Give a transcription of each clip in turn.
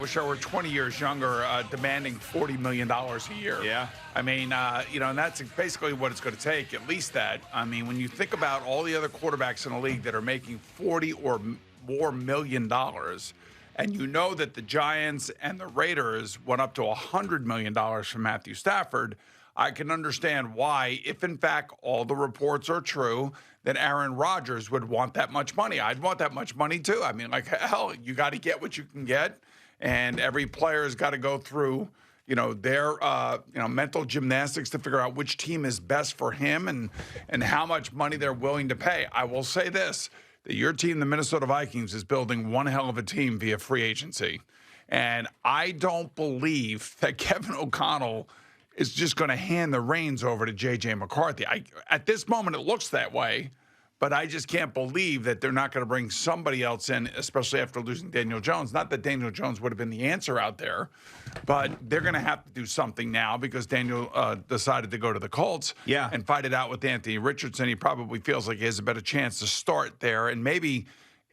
Wish I were 20 years younger, demanding $40 million a year. Yeah. I mean, and that's basically what it's going to take, at least that. I mean, when you think about all the other quarterbacks in the league that are making 40 or more million dollars, and you know that the Giants and the Raiders went up to $100 million from Matthew Stafford, I can understand why, if in fact all the reports are true, that Aaron Rodgers would want that much money. I'd want that much money too. I mean, like, hell, you got to get what you can get. And every player has got to go through, their, mental gymnastics to figure out which team is best for him and how much money they're willing to pay. I will say this, that your team, the Minnesota Vikings, is building one hell of a team via free agency. And I don't believe that Kevin O'Connell is just going to hand the reins over to J.J. McCarthy. At this moment, it looks that way. But I just can't believe that they're not going to bring somebody else in, especially after losing Daniel Jones. Not that Daniel Jones would have been the answer out there, but they're going to have to do something now because Daniel decided to go to the Colts and fight it out with Anthony Richardson. He probably feels like he has a better chance to start there. And maybe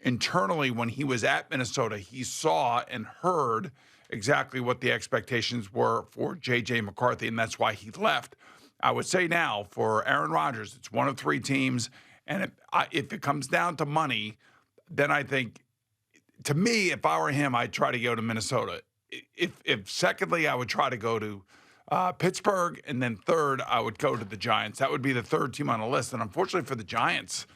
internally when he was at Minnesota, he saw and heard exactly what the expectations were for J.J. McCarthy, and that's why he left. I would say now for Aaron Rodgers, it's one of three teams. And if it comes down to money, then I think, to me, if I were him, I'd try to go to Minnesota. If secondly, I would try to go to Pittsburgh, and then third, I would go to the Giants. That would be the third team on the list. And unfortunately for the Giants,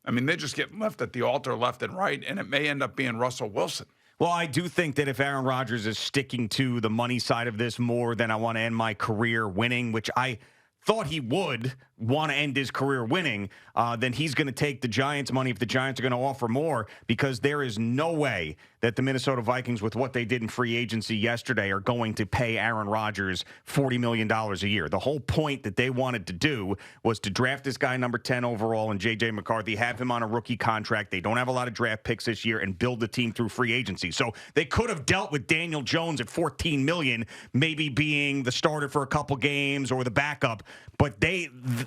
I mean, they just get left at the altar left and right, and it may end up being Russell Wilson. Well, I do think that if Aaron Rodgers is sticking to the money side of this more than I want to end my career winning, which I thought he would want to end his career winning, then he's going to take the Giants' money if the Giants are going to offer more, because there is no way that the Minnesota Vikings, with what they did in free agency yesterday, are going to pay Aaron Rodgers $40 million a year. The whole point that they wanted to do was to draft this guy number 10 overall and J.J. McCarthy, have him on a rookie contract. They don't have a lot of draft picks this year, and build the team through free agency. So they could have dealt with Daniel Jones at $14 million, maybe being the starter for a couple games or the backup, but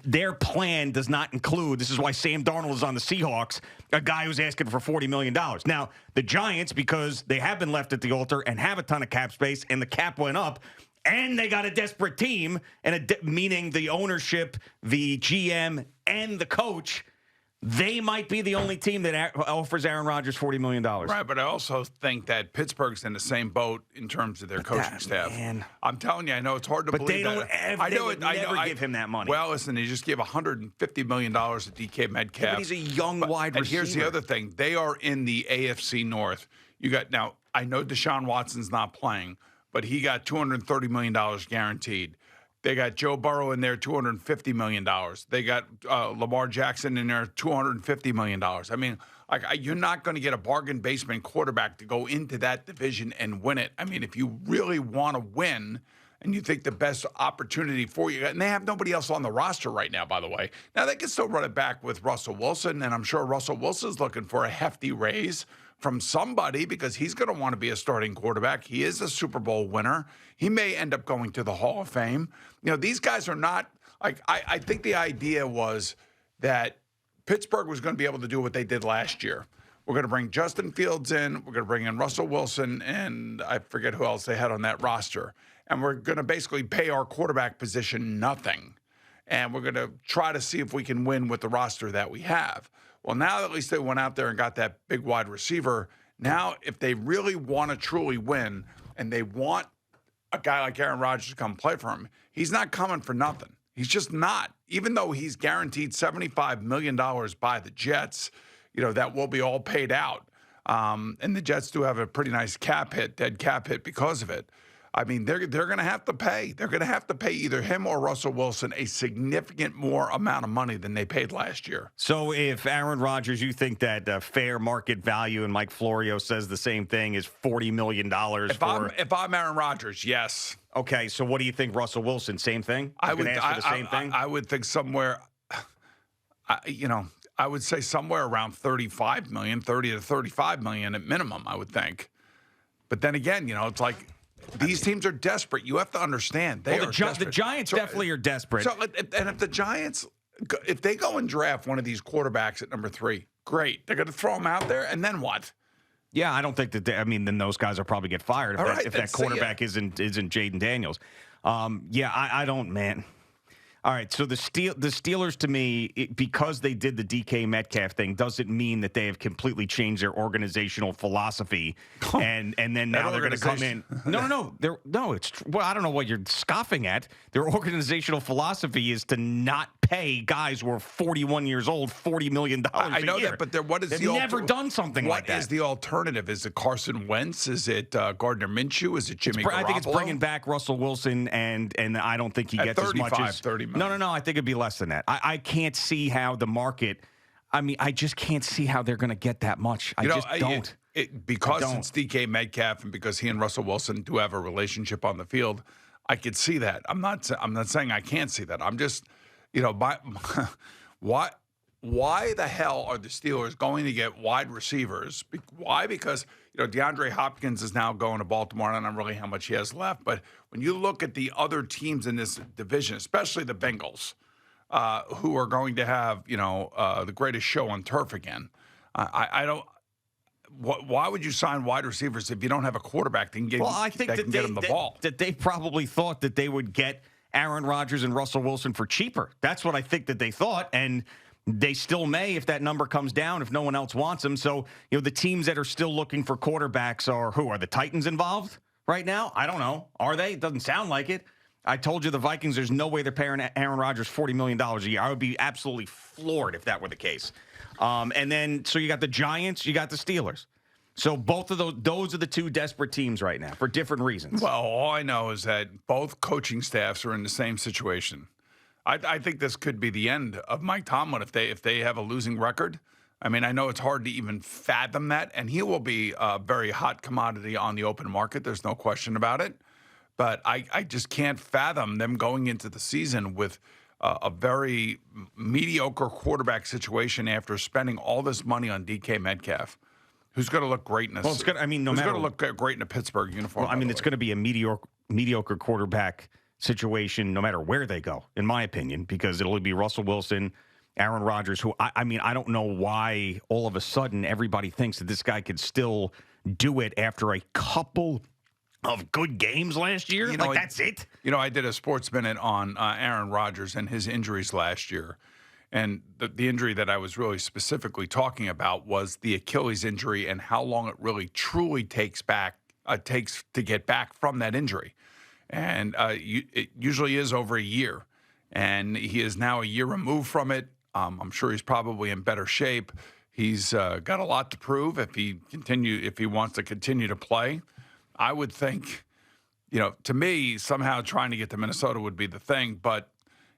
their plan does not include, this is why Sam Darnold is on the Seahawks, a guy who's asking for $40 million. Now, the Giants, because they have been left at the altar and have a ton of cap space, and the cap went up, and they got a desperate team, and meaning the ownership, the GM, and the coach, they might be the only team that offers Aaron Rodgers $40 million. Right, but I also think that Pittsburgh's in the same boat in terms of their coaching staff. Man. I'm telling you, I know it's hard to believe that. They would never give him that money. Well, listen, they just gave $150 million to DK Metcalf. Yeah, but he's a young wide receiver. And here's the other thing. They are in the AFC North. Now, I know Deshaun Watson's not playing, but he got $230 million guaranteed. They got Joe Burrow in there, $250 million. They got Lamar Jackson in there, $250 million. I mean, you're not going to get a bargain basement quarterback to go into that division and win it. I mean, if you really want to win and you think the best opportunity for you, and they have nobody else on the roster right now, by the way. Now, they can still run it back with Russell Wilson, and I'm sure Russell Wilson's looking for a hefty raise from somebody because he's going to want to be a starting quarterback. He is a Super Bowl winner. He may end up going to the Hall of Fame. These guys are not like, I think the idea was that Pittsburgh was going to be able to do what they did last year. We're going to bring Justin Fields in. We're going to bring in Russell Wilson, and I forget who else they had on that roster. And we're going to basically pay our quarterback position nothing. And we're going to try to see if we can win with the roster that we have. Well, now at least they went out there and got that big wide receiver. Now, if they really want to truly win and they want a guy like Aaron Rodgers to come play for him, he's not coming for nothing. He's just not. Even though he's guaranteed $75 million by the Jets, that will be all paid out. And the Jets do have a pretty nice dead cap hit because of it. I mean, they're going to have to pay. They're going to have to pay either him or Russell Wilson a significant more amount of money than they paid last year. So if Aaron Rodgers, you think that fair market value, and Mike Florio says the same thing, is $40 million If I'm Aaron Rodgers, yes. Okay, so what do you think, Russell Wilson? Same thing? I would ask for the same thing? I would think somewhere, I would say somewhere around 35 million, 30 to 35 million at minimum, I would think. But then again, it's like, these teams are desperate. You have to understand. The Giants definitely are desperate. And if the Giants, if they go and draft one of these quarterbacks at number 3, great. They're going to throw him out there, and then what? Yeah, I don't think that. Then those guys will probably get fired if that quarterback isn't Jaden Daniels. I don't, man. All right, so the Steelers, to me, because they did the DK Metcalf thing, doesn't mean that they have completely changed their organizational philosophy, and then now they're going to come in. No. Well, I don't know what you're scoffing at. Their organizational philosophy is to not pay guys who are 41 years old $40 million a year. I know that, but They've never done something like that. What is the alternative? Is it Carson Wentz? Is it Gardner Minshew? Is it Jimmy Garoppolo? I think it's bringing back Russell Wilson, and I don't think he gets as much as 30 million. No. I think it'd be less than that. I can't see how the market. I just can't see how they're going to get that much. I just don't. Because it's DK Metcalf and because he and Russell Wilson do have a relationship on the field, I could see that. I'm not saying I can't see that. I'm just, why the hell are the Steelers going to get wide receivers? Why? Because DeAndre Hopkins is now going to Baltimore. I don't know really how much he has left, but when you look at the other teams in this division, especially the Bengals, who are going to have the greatest show on turf again, I don't. Why would you sign wide receivers if you don't have a quarterback that can get, get them the ball? That they probably thought that they would get Aaron Rodgers and Russell Wilson for cheaper. That's what I think that they thought, and they still may if that number comes down if no one else wants them. So, the teams that are still looking for quarterbacks are who? Are the Titans involved right now? I don't know. Are they? It doesn't sound like it. I told you the Vikings, there's no way they're paying Aaron Rodgers $40 million a year. I would be absolutely floored if that were the case. And then, so you got the Giants, you got the Steelers. So both of those are the two desperate teams right now for different reasons. Well, all I know is that both coaching staffs are in the same situation. I think this could be the end of Mike Tomlin if they have a losing record. I know it's hard to even fathom that, and he will be a very hot commodity on the open market. There's no question about it. But I just can't fathom them going into the season with a very mediocre quarterback situation after spending all this money on DK Metcalf, who's going to look great in a who's going to look great in a Pittsburgh uniform. Well, it's going to be a mediocre quarterback situation no matter where they go, in my opinion, because it'll be Russell Wilson, Aaron Rodgers, who I don't know why all of a sudden everybody thinks that this guy could still do it after a couple of good games last year. That's it. I did a Sports Minute on Aaron Rodgers and his injuries last year. And the injury that I was really specifically talking about was the Achilles injury and how long it really truly takes to get back from that injury. And it usually is over a year. And he is now a year removed from it. I'm sure he's probably in better shape. He's got a lot to prove if he wants to continue to play. I would think, to me, somehow trying to get to Minnesota would be the thing, but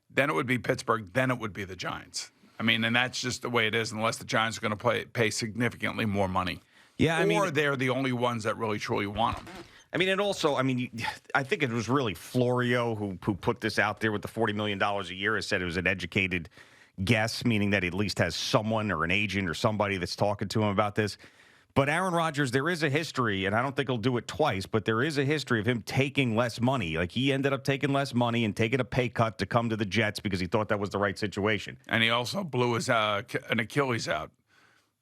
then it would be Pittsburgh, then it would be the Giants. And that's just the way it is, unless the Giants are going to pay significantly more money. Yeah, or they're the only ones that really truly want them. And also, I think it was really Florio who put this out there with the $40 million a year. Has said it was an educated guess, meaning that he at least has someone or an agent or somebody that's talking to him about this. But Aaron Rodgers, there is a history, and I don't think he'll do it twice, but there is a history of him taking less money. Like, he ended up taking less money and taking a pay cut to come to the Jets because he thought that was the right situation. And he also blew his an Achilles out.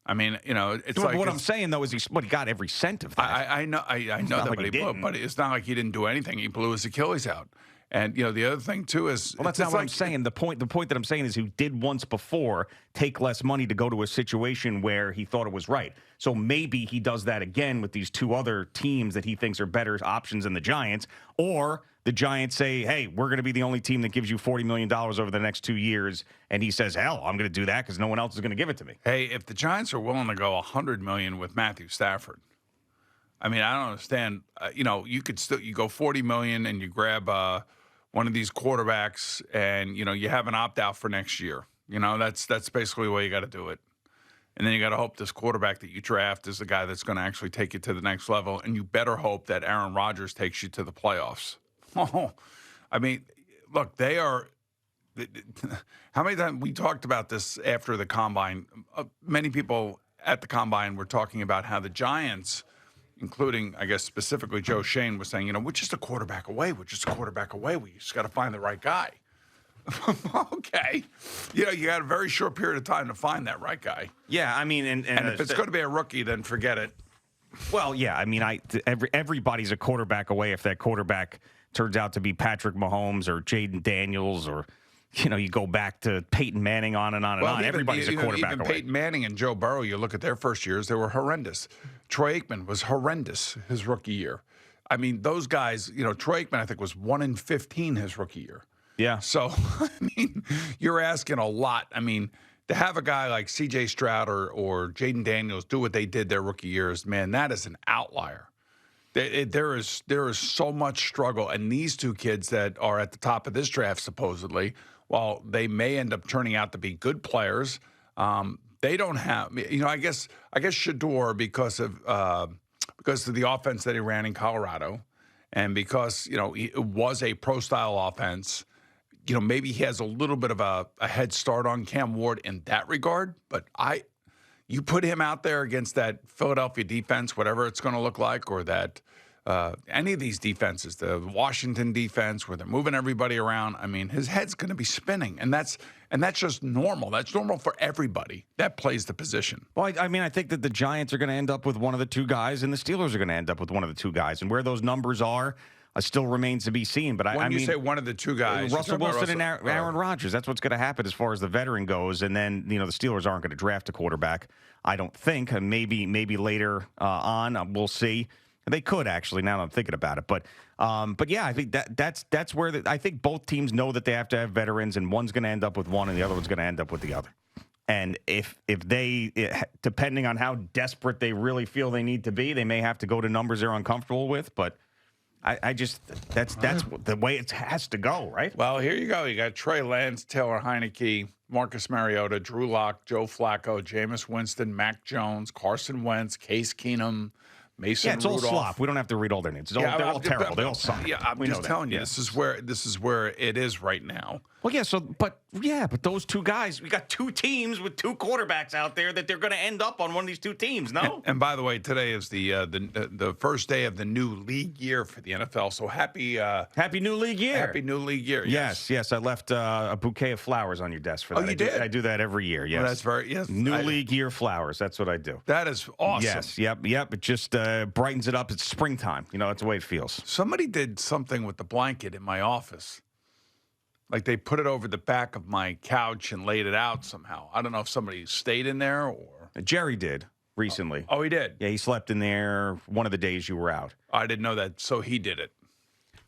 It's like what I'm saying though is he got every cent of that. I know that, but it's not like he didn't do anything. He blew his Achilles out. And the other thing too is that's not what I'm saying. The point that I'm saying is he did once before take less money to go to a situation where he thought it was right. So maybe he does that again with these two other teams that he thinks are better options than the Giants, or the Giants say, hey, we're going to be the only team that gives you $40 million over the next 2 years. And he says, hell, I'm going to do that because no one else is going to give it to me. Hey, if the Giants are willing to go $100 million with Matthew Stafford, I don't understand. You could still go $40 million and you grab one of these quarterbacks and, you have an opt-out for next year. That's basically the way you got to do it. And then you got to hope this quarterback that you draft is the guy that's going to actually take you to the next level. And you better hope that Aaron Rodgers takes you to the playoffs. Look, they are – how many times we talked about this after the Combine? Many people at the Combine were talking about how the Giants, including, I guess, specifically Joe Shane, was saying, we're just a quarterback away. We just got to find the right guy. Okay. You got a very short period of time to find that right guy. Yeah, and if it's going to be a rookie, then forget it. Well, yeah. I mean, everybody's a quarterback away if that quarterback turns out to be Patrick Mahomes or Jaden Daniels or, you go back to Peyton Manning on and on and on. Everybody's a quarterback away. Peyton Manning and Joe Burrow, you look at their first years, they were horrendous. Troy Aikman was horrendous his rookie year. I mean, those guys, Troy Aikman, I think, was 1-15 his rookie year. Yeah. So, I mean, you're asking a lot. I mean, to have a guy like C.J. Stroud or Jaden Daniels do what they did their rookie years, man, that is an outlier. There is so much struggle. And these two kids that are at the top of this draft, supposedly, while they may end up turning out to be good players, they don't have, I guess Shador, because of the offense that he ran in Colorado, and because, it was a pro-style offense, maybe he has a little bit of a head start on Cam Ward in that regard. But you put him out there against that Philadelphia defense, whatever it's going to look like, or that any of these defenses, the Washington defense, where they're moving everybody around, I mean, his head's going to be spinning, and that's just normal. That's normal for everybody that plays the position. Well, I think that the Giants are going to end up with one of the two guys, and the Steelers are going to end up with one of the two guys, and where those numbers are still remains to be seen. But when you say one of the two guys, Russell Wilson and Aaron Rodgers, that's what's going to happen as far as the veteran goes. And then the Steelers aren't going to draft a quarterback, I don't think. And maybe later on, we'll see. They could actually, now that I'm thinking about it. But yeah, I think that's where I think both teams know that they have to have veterans, and one's going to end up with one, and the other one's going to end up with the other. And if they, depending on how desperate they really feel they need to be, they may have to go to numbers they're uncomfortable with. But I just that's the way it has to go, right? Well, here you go. You got Trey Lance, Taylor Heineke, Marcus Mariota, Drew Lock, Joe Flacco, Jameis Winston, Mac Jones, Carson Wentz, Case Keenum, Mason Rudolph. It's all slop. We don't have to read all their names. They're all terrible. They all suck. Yeah, I'm just telling you, this is where it is right now. Well, yeah. But those two guys, we got two teams with two quarterbacks out there that they're going to end up on one of these two teams. No. And by the way, today is the first day of the new league year for the NFL. So happy new league year. Happy new league year. Yes. I left a bouquet of flowers on your desk for that. Oh, you did? I do that every year. Yes. Well, that's new league year flowers. That's what I do. That is awesome. Yes. Yep. It just brightens it up. It's springtime. That's the way it feels. Somebody did something with the blanket in my office. Like they put it over the back of my couch and laid it out somehow. I don't know if somebody stayed in there or... Jerry did recently. Oh, he did? Yeah, he slept in there one of the days you were out. I didn't know that, so he did it.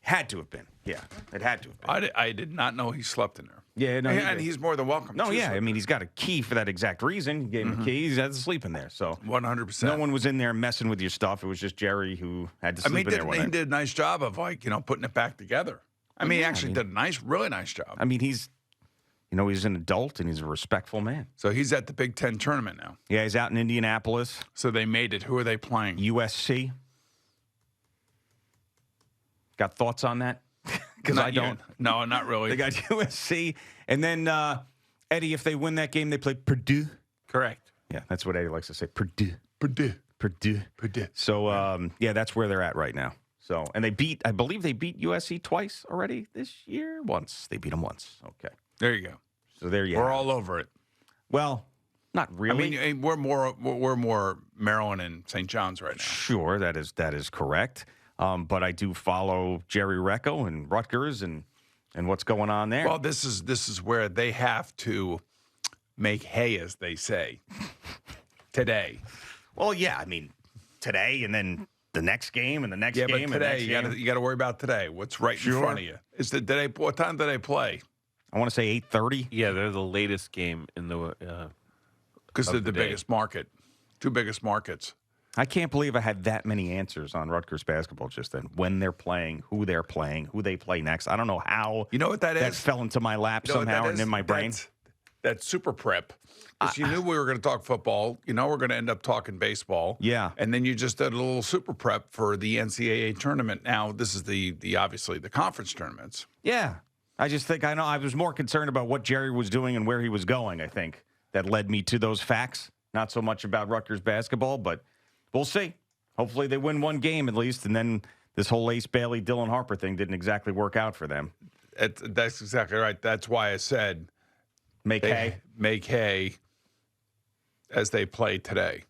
Had to have been. Yeah, it had to have been. I did not know he slept in there. Yeah, no, and he's more than welcome. No, yeah, I mean, he's got a key for that exact reason. He gave him a key. He had to sleep in there. So 100%. No one was in there messing with your stuff. It was just Jerry who had to sleep in there. He did a nice job of putting it back together. He actually did a really nice job. I mean, he's an adult and he's a respectful man. So he's at the Big Ten tournament now. Yeah, he's out in Indianapolis. So they made it. Who are they playing? USC. Got thoughts on that? Because I don't. No, not really. They got USC. And then, Eddie, if they win that game, they play Purdue. Correct. Yeah, that's what Eddie likes to say. Purdue. Purdue. So, that's where they're at right now. So, and I believe they beat USC twice already this year. Once. They beat them once. Okay. There you go. So there you go. We're all over it. Well, not really. I mean, we're more Maryland and St. John's right now. Sure, that is correct. But I do follow Jerry Recco and Rutgers and what's going on there. Well, this is where they have to make hay, as they say, today. Well, yeah, I mean, today and then the next game and the next game. Yeah, but today you got to worry about today. What's right in front of you? What time do they play? I want to say 8:30. Yeah, they're the latest game in the because they're the biggest market, two biggest markets. I can't believe I had that many answers on Rutgers basketball just then. When they're playing, who they're playing, who they play next. I don't know how. You know what that is? That fell into my lap somehow and in my brain. That's super prep. Because you knew we were going to talk football. We're going to end up talking baseball. Yeah. And then you just did a little super prep for the NCAA tournament. Now, this is the obviously the conference tournaments. Yeah. I just think I was more concerned about what Jerry was doing and where he was going, I think. That led me to those facts. Not so much about Rutgers basketball, but we'll see. Hopefully they win one game at least, and then this whole Ace Bailey, Dylan Harper thing didn't exactly work out for them. That's exactly right. That's why I said make hay as they play today.